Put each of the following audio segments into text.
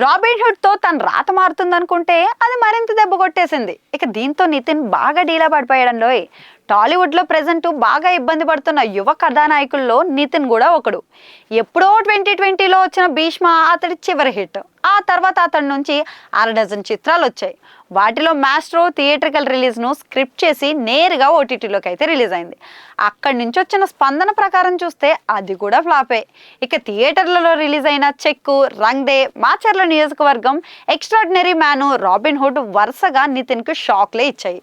Robin hood తో తన రాత మారుతుందనుకుంటే అది మరింత దెబ్బ కొట్టేసింది. ఇక దీంతో నితిన్ బాగా డీలా పడిపోయాడండోయ్. టాలీవుడ్ లో ప్రెజెంట్ బాగా ఇబ్బంది పడుతున్న యువ కథానాయకుల్లో నితిన్ కూడా ఒకడు. ఎప్పుడో 2020లో వచ్చిన భీష్మ అతడి చివరి హిట్. ఆ తర్వాత అతడి నుంచి అరడజన్ చిత్రాలు వచ్చాయి. వాటిలో మాస్ట్రో థియేట్రికల్ రిలీజ్ ను స్క్రిప్ట్ చేసి నేరుగా ఓటీటీలోకి అయితే రిలీజ్ అయింది. అక్కడి నుంచి వచ్చిన స్పందన ప్రకారం చూస్తే అది కూడా ఫ్లాపే. ఇక థియేటర్లలో రిలీజ్ అయిన చెక్కు, రంగ్ డే, మాచర్ల నియోజకవర్గం, ఎక్స్ట్రాడినరీ మ్యాను, రాబిన్ హుడ్ వరుసగా నితిన్ కు షాక్లే ఇచ్చాయి.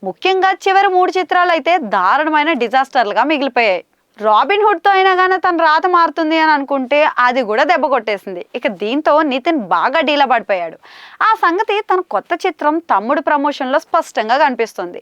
ముఖ్యంగా చివరి 3 చిత్రాలు అయితే దారుణమైన డిజాస్టర్లుగా మిగిలిపోయాయి. రాబిన్ హుడ్ తో అయినా కానీ తన రాత మారుతుంది అని అనుకుంటే అది కూడా దెబ్బ కొట్టేసింది. ఇక దీంతో నితిన్ బాగా డీలా పడిపోయాడు. ఆ సంగతి తన కొత్త చిత్రం తమ్ముడు ప్రమోషన్ లో స్పష్టంగా కనిపిస్తుంది.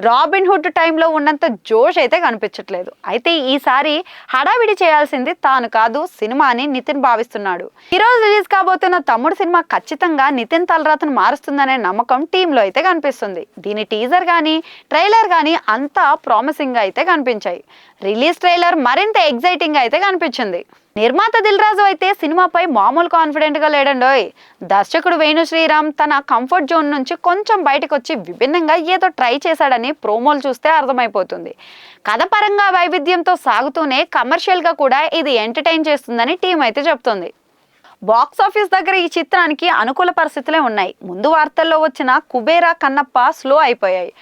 రాబిన్ హుడ్ టైంలో ఉన్నంత జోష్ అయితే కనిపించట్లేదు. అయితే ఈసారి హడావిడి చేయాల్సింది తాను కాదు, సినిమా అని నితిన్ భావిస్తున్నాడు. ఈ రోజు రిలీజ్ కాబోతున్న తమ్ముడు సినిమా ఖచ్చితంగా నితిన్ తలరాతను మారుస్తుందనే నమ్మకం టీంలో అయితే కనిపిస్తుంది. దీని టీజర్ గానీ ట్రైలర్ గానీ అంతా ప్రామిసింగ్ గా అయితే కనిపించాయి. రిలీజ్ ట్రైలర్ మరింత ఎగ్జైటింగ్ గా అయితే కనిపించింది. నిర్మాత దిల్ రాజు అయితే సినిమాపై మామూలు కాన్ఫిడెంట్ గా లేడండోయ్. దర్శకుడు వేణు శ్రీరామ్ తన కంఫర్ట్ జోన్ నుంచి కొంచెం బయటకు వచ్చి విభిన్నంగా ఏదో ట్రై చేశాడని ప్రోమోలు చూస్తే అర్థమైపోతుంది. కథ పరంగా వైవిధ్యంతో సాగుతూనే కమర్షియల్ గా కూడా ఇది ఎంటర్టైన్ చేస్తుందని టీం అయితే చెప్తోంది. బాక్స్ ఆఫీస్ దగ్గర ఈ చిత్రానికి అనుకూల పరిస్థితులే ఉన్నాయి. ముందు వార్తల్లో వచ్చిన కుబేరా, కన్నప్ప స్లో అయిపోయాయి.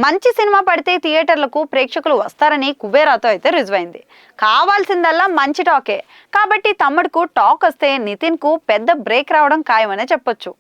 మంచి సినిమా పడితే థియేటర్లకు ప్రేక్షకులు వస్తారని కుబేరాతో అయితే రుజువైంది. కావాల్సిందల్లా మంచి టాకే. కాబట్టి తమ్ముడుకు టాక్ వస్తే నితిన్ కు పెద్ద బ్రేక్ రావడం ఖాయమనే చెప్పొచ్చు.